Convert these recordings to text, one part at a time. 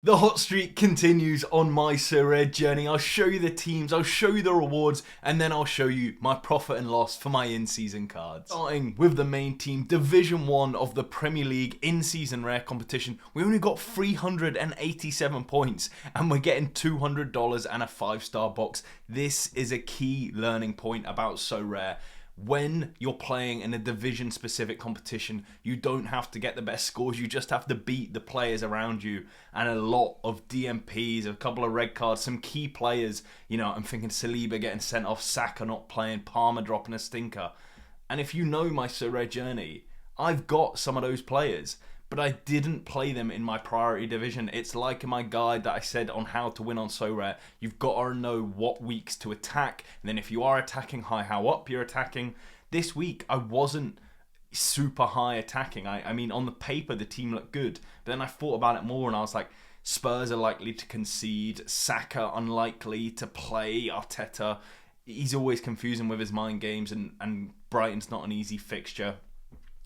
The hot streak continues on my Sorare Journey. I'll show you the teams, I'll show you the rewards, and then I'll show you my profit and loss for my in-season cards. Starting with the main team, Division 1 of the Premier League in-season rare competition. We only got 387 points, and we're getting $200 and a 5-star box. This is a key learning point about Sorare. When you're playing in a division specific competition, you don't have to get the best scores, you just have to beat the players around you. And a lot of DMPs, a couple of red cards, some key players, I'm thinking Saliba getting sent off, Saka not playing, Palmer dropping a stinker. And if you know my Sorare journey, I've got some of those players, but I didn't play them in my priority division. It's like in my guide that I said on how to win on Sorare. You've got to know what weeks to attack, and then if you are attacking high, how up you're attacking. This week, I wasn't super high attacking. I mean, on the paper, the team looked good, but then I thought about it more, and I was like, Spurs are likely to concede, Saka unlikely to play, Arteta, he's always confusing with his mind games, and Brighton's not an easy fixture.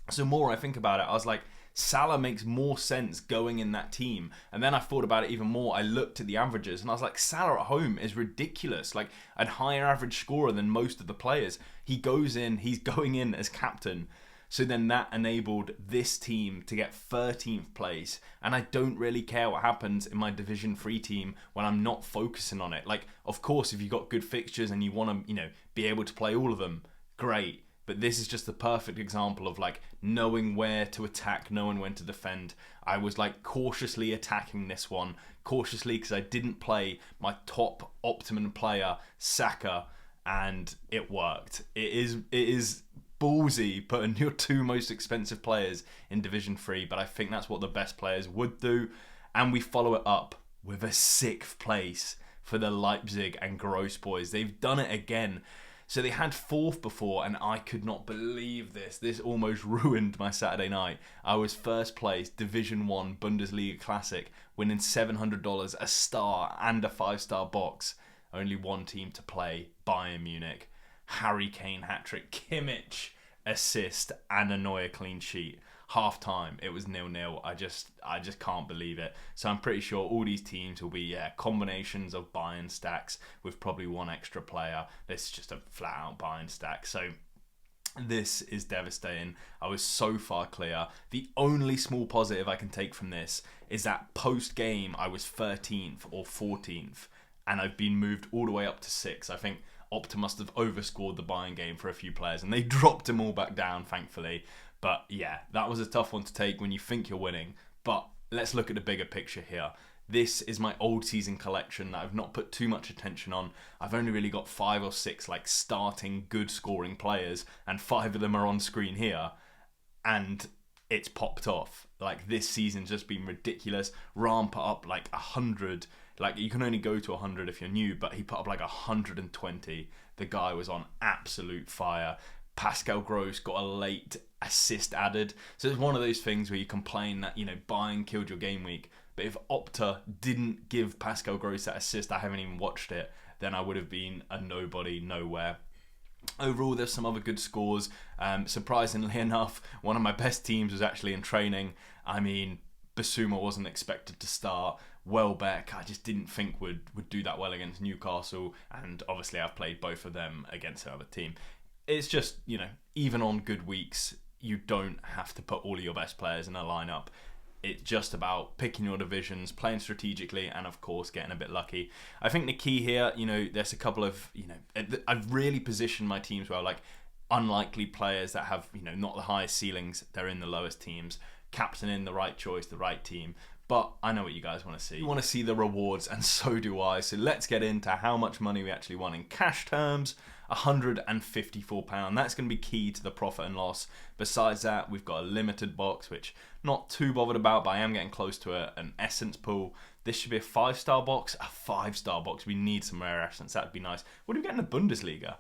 So more I think about it, I was like, Salah makes more sense going in that team. And then I thought about it even more. I looked at the averages and I was like, Salah at home is ridiculous. Like a higher average scorer than most of the players. He's going in as captain. So then that enabled this team to get 13th place. And I don't really care what happens in my Division 3 team when I'm not focusing on it. Like, of course, if you've got good fixtures and you want to, be able to play all of them, great. But this is just the perfect example of like knowing where to attack, knowing when to defend. I was like cautiously attacking this one, cautiously because I didn't play my top optimum player, Saka, and it worked. It is ballsy putting your two most expensive players in Division 3, but I think that's what the best players would do. And we follow it up with a 6th place for the Leipzig and Gross boys. They've done it again. So they had 4th before, and I could not believe this. This almost ruined my Saturday night. I was 1st place, Division 1 Bundesliga Classic, winning $700, a star and a 5-star box. Only one team to play, Bayern Munich. Harry Kane hat-trick, Kimmich assist, and a Neuer clean sheet. Half time, it was 0-0. I just can't believe it. So I'm pretty sure all these teams will be combinations of Bayern stacks with probably one extra player. This is just a flat out Bayern stack. So this is devastating. I was so far clear. The only small positive I can take from this is that post game I was 13th or 14th, and I've been moved all the way up to 6th. I think Opta must have overscored the Bayern game for a few players, and they dropped them all back down, thankfully. But yeah, that was a tough one to take when you think you're winning. But let's look at the bigger picture here. This is my old season collection that I've not put too much attention on. I've only really got 5 or 6 like starting good scoring players, and 5 of them are on screen here. And it's popped off. Like this season's just been ridiculous. Ram put up like 100. Like you can only go to 100 if you're new, but he put up like 120. The guy was on absolute fire. Pascal Gross got a late assist added. So it's one of those things where you complain that, Bayern killed your game week. But if Opta didn't give Pascal Gross that assist, I haven't even watched it, then I would have been a nobody, nowhere. Overall, there's some other good scores. Surprisingly enough, one of my best teams was actually in training. I mean, Basuma wasn't expected to start. Welbeck, I just didn't think would do that well against Newcastle. And obviously, I've played both of them against another team. It's just, even on good weeks, you don't have to put all of your best players in a lineup. It's just about picking your divisions, playing strategically, and of course, getting a bit lucky. I think the key here, there's a couple of, I've really positioned my teams well, like unlikely players that have, not the highest ceilings, they're in the lowest teams. Captain in the right choice, the right team. But I know what you guys want to see. You want to see the rewards, and so do I. So let's get into how much money we actually won in cash terms. £154. That's going to be key to the profit and loss. Besides that, we've got a limited box, which not too bothered about, but I am getting close to an essence pool. This should be a 5-star box. A 5-star box. We need some rare essence. That'd be nice. What do we get in the Bundesliga?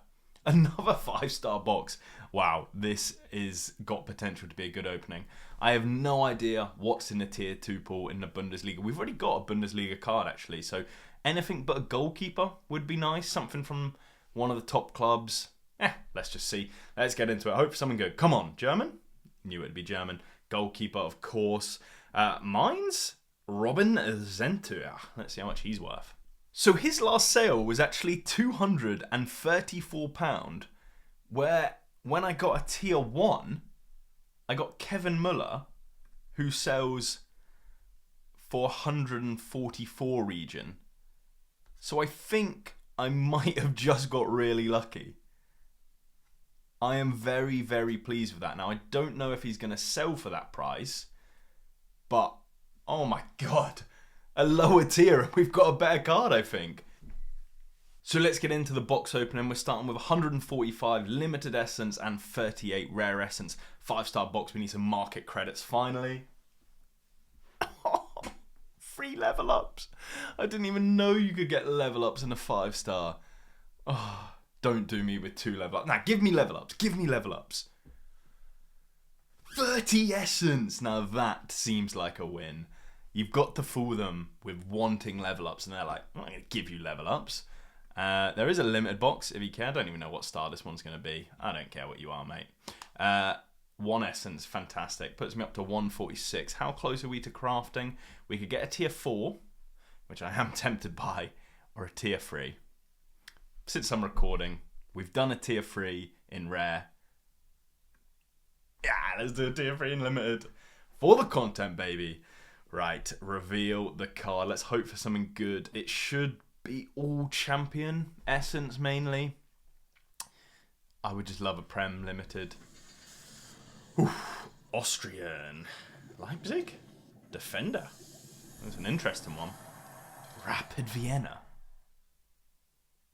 Another 5-star box. Wow, this is got potential to be a good opening. I have no idea what's in the tier 2 pool in the Bundesliga. We've already got a Bundesliga card actually, so anything but a goalkeeper would be nice. Something from one of the top clubs. Let's just see. Let's get into it. I hope something good. Come on, German? Knew it'd be German. Goalkeeper, of course. Mines? Robin Zentua. Let's see how much he's worth. So his last sale was actually £234, where when I got a tier 1, I got Kevin Muller, who sells for 144 region. So I think I might have just got really lucky. I am very, very pleased with that. Now, I don't know if he's going to sell for that price, but oh my god, a lower tier and we've got a better card, I think. So let's get into the box opening. We're starting with 145 limited essence and 38 rare essence. 5-star box, we need some market credits finally. 3 level ups. I didn't even know you could get level ups in a 5-star. Oh, don't do me with 2 level ups. Nah, give me level ups. Give me level ups. 30 essence. Now that seems like a win. You've got to fool them with wanting level ups, and they're like, I'm not going to give you level ups. There is a limited box if you care. I don't even know what star this one's going to be. I don't care what you are, mate. 1 essence, fantastic. Puts me up to 146. How close are we to crafting? We could get a tier 4, which I am tempted by, or a tier 3. Since I'm recording, we've done a tier 3 in rare. Yeah, let's do a tier 3 in limited. For the content, baby. Right, reveal the card. Let's hope for something good. It should be all champion essence mainly. I would just love a Prem limited. Oof. Austrian. Leipzig? Defender. That's an interesting one. Rapid Vienna.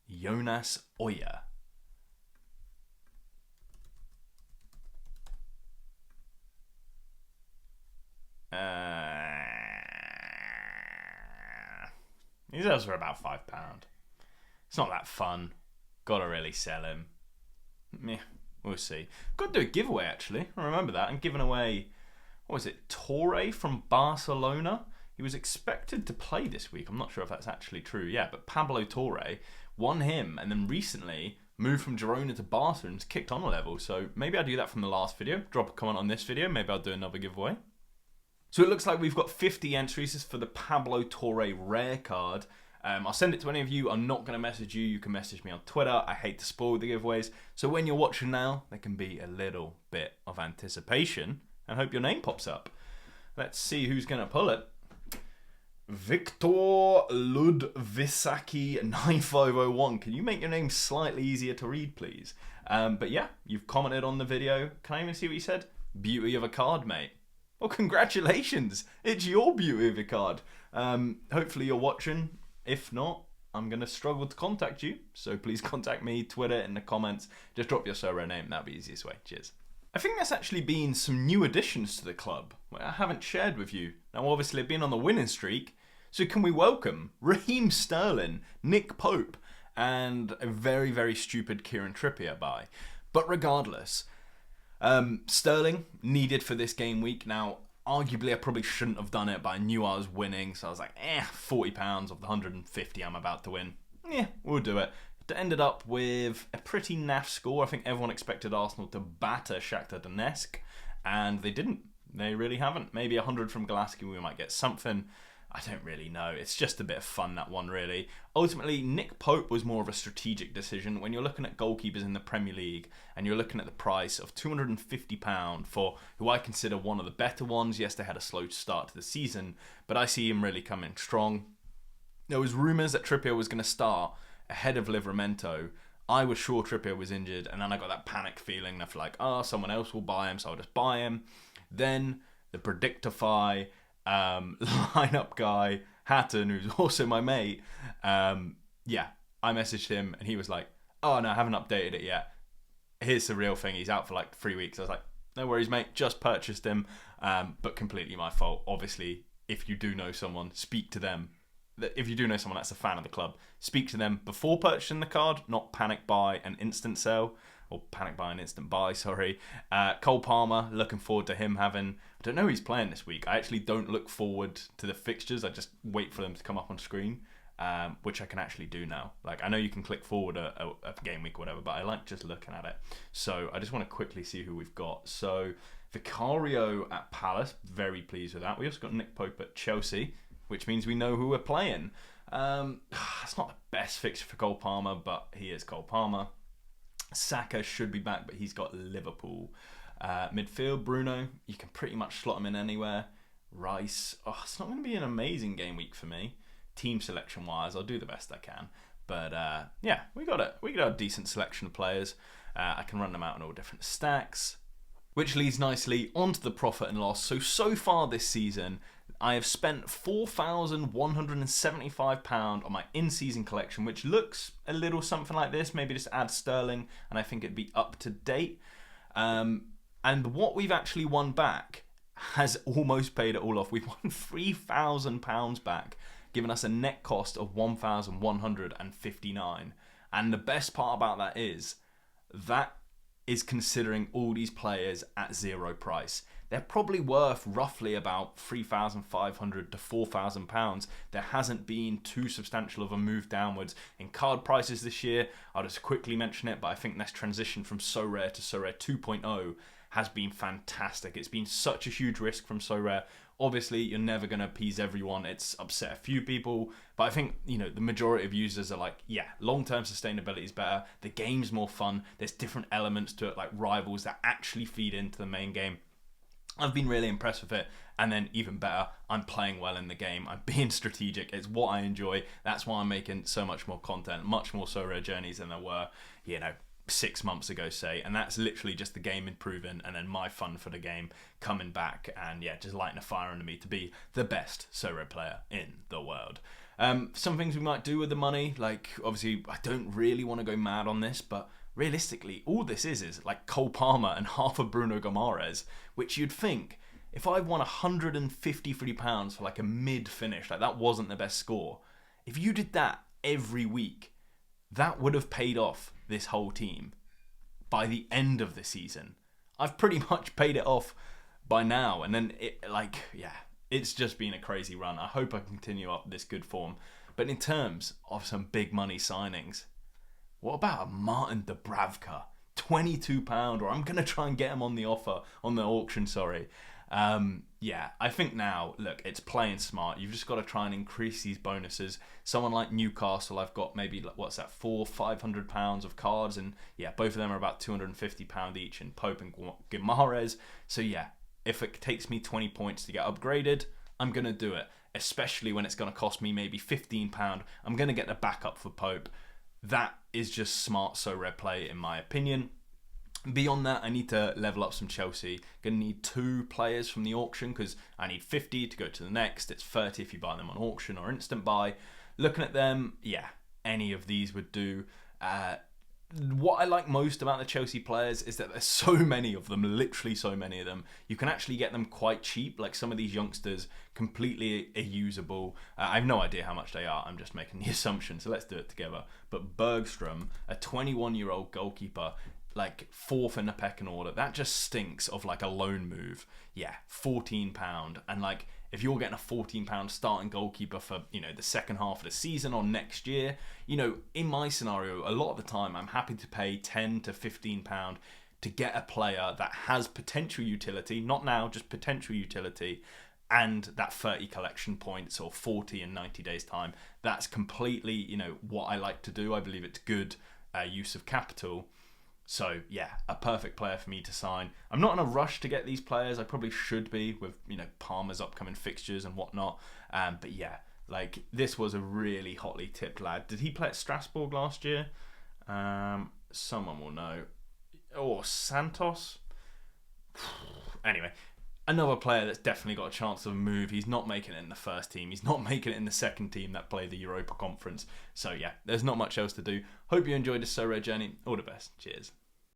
Jonas Oyer. These elves are about £5. It's not that fun. Gotta really sell him. Meh. We'll see. Got to do a giveaway, actually. I remember that. I'm giving away, what was it, Torre from Barcelona? He was expected to play this week. I'm not sure if that's actually true. Yeah, but Pablo Torre won him and then recently moved from Girona to Barca and kicked on a level. So maybe I'll do that from the last video. Drop a comment on this video. Maybe I'll do another giveaway. So it looks like we've got 50 entries. This is for the Pablo Torre rare card. I'll send it to any of you. I'm not going to message you. You can message me on Twitter. I hate to spoil the giveaways. So when you're watching now, there can be a little bit of anticipation and hope your name pops up. Let's see who's going to pull it. Victor Ludvisaki 9501. Can you make your name slightly easier to read, please? But yeah, you've commented on the video. Can I even see what you said? Beauty of a card, mate. Well, congratulations. It's your beauty of a card. Hopefully you're watching. If not, I'm going to struggle to contact you. So please contact me, Twitter, in the comments. Just drop your Sorare name. That'll be the easiest way. Cheers. I think there's actually been some new additions to the club I haven't shared with you. Now, obviously, I've been on the winning streak. So can we welcome Raheem Sterling, Nick Pope, and a very, very stupid Kieran Trippier buy. But regardless, Sterling needed for this game week. Now, arguably, I probably shouldn't have done it, but I knew I was winning, so I was like, £40 of the 150 I'm about to win. Yeah, we'll do it. It ended up with a pretty naff score. I think everyone expected Arsenal to batter Shakhtar Donetsk, and they didn't. They really haven't. Maybe 100 from Glasgow, we might get something. I don't really know. It's just a bit of fun, that one, really. Ultimately, Nick Pope was more of a strategic decision. When you're looking at goalkeepers in the Premier League and you're looking at the price of £250 for who I consider one of the better ones. Yes, they had a slow start to the season, but I see him really coming strong. There was rumours that Trippier was going to start ahead of Livramento. I was sure Trippier was injured, and then I got that panic feeling of like, someone else will buy him, so I'll just buy him. Then the Predictify lineup guy, Hatton, who's also my mate, yeah, I messaged him and he was like, oh no, I haven't updated it yet. Here's the real thing, he's out for like 3 weeks. I was like, no worries, mate, just purchased him, but completely my fault. Obviously, if you do know someone, speak to them. If you do know someone that's a fan of the club, speak to them before purchasing the card, not panic buy and instant sell. Or panic buy and instant buy, sorry. Cole Palmer, looking forward to him having... I don't know who he's playing this week. I actually don't look forward to the fixtures. I just wait for them to come up on screen, which I can actually do now. Like, I know you can click forward a game week or whatever, but I like just looking at it. So I just want to quickly see who we've got. So Vicario at Palace, very pleased with that. We also got Nick Pope at Chelsea, which means we know who we're playing. It's not the best fixture for Cole Palmer, but he is Cole Palmer. Saka should be back, but he's got Liverpool. Midfield, Bruno, you can pretty much slot him in anywhere. Rice, it's not going to be an amazing game week for me. Team selection wise, I'll do the best I can. But yeah, we got a decent selection of players. I can run them out in all different stacks. Which leads nicely onto the profit and loss. So far this season, I have spent £4,175 on my in-season collection, which looks a little something like this. Maybe just add sterling, and I think it'd be up to date. And what we've actually won back has almost paid it all off. We've won £3,000 back, giving us a net cost of £1,159. And the best part about that is considering all these players at zero price. They're probably worth roughly about £3,500 to £4,000. There hasn't been too substantial of a move downwards in card prices this year. I'll just quickly mention it, but I think this transition from Sorare to Sorare 2.0 has been fantastic. It's been such a huge risk from Sorare. Obviously, you're never going to appease everyone. It's upset a few people. But I think, the majority of users are like, yeah, long-term sustainability is better. The game's more fun. There's different elements to it, like rivals that actually feed into the main game. I've been really impressed with it. And then even better, I'm playing well in the game. I'm being strategic. It's what I enjoy. That's why I'm making so much more content, much more Sorare journeys than there were, 6 months ago, say. And that's literally just the game improving and then my fun for the game coming back and just lighting a fire under me to be the best Sorare player in the world. Some things we might do with the money, like obviously I don't really want to go mad on this, but realistically all this is like Cole Palmer and half of Bruno Gomares, which you'd think if I won £153 for like a mid finish, like that wasn't the best score. If you did that every week, that would have paid off this whole team by the end of the season. I've pretty much paid it off by now, and then it's just been a crazy run. I hope I continue up this good form. But in terms of some big money signings, what about a Martin Dubravka? £22, or I'm going to try and get him on the auction, sorry. I think now, look, it's playing smart. You've just got to try and increase these bonuses. Someone like Newcastle, I've got maybe, £500 of cards, and both of them are about £250 each in Pope and Guimaraes. So if it takes me 20 points to get upgraded, I'm going to do it, especially when it's going to cost me maybe £15. I'm going to get the backup for Pope. That is just smart Sorare play, in my opinion. Beyond that, I need to level up some Chelsea. Going to need 2 players from the auction because I need 50 to go to the next. It's 30 if you buy them on auction or instant buy. Looking at them, any of these would do. What I like most about the Chelsea players is that there's so many of them, literally so many of them. You can actually get them quite cheap. Like some of these youngsters, completely usable. I have no idea how much they are. I'm just making the assumption, so let's do it together. But Bergstrom, a 21-year-old goalkeeper, like 4th in the pecking order, that just stinks of like a loan move. £14, and like if you're getting a £14 starting goalkeeper for the second half of the season or next year, in my scenario, a lot of the time I'm happy to pay £10 to £15 to get a player that has potential utility, not now, just potential utility, and that 30 collection points or 40 in 90 days time. That's completely what I like to do. I believe it's good use of capital. So a perfect player for me to sign. I'm not in a rush to get these players. I probably should be with Palmer's upcoming fixtures and whatnot. But this was a really hotly tipped lad. Did he play at Strasbourg last year? Someone will know. Or Santos? Anyway, another player that's definitely got a chance of a move. He's not making it in the first team. He's not making it in the second team that play the Europa Conference. So there's not much else to do. Hope you enjoyed this Sorare journey. All the best. Cheers.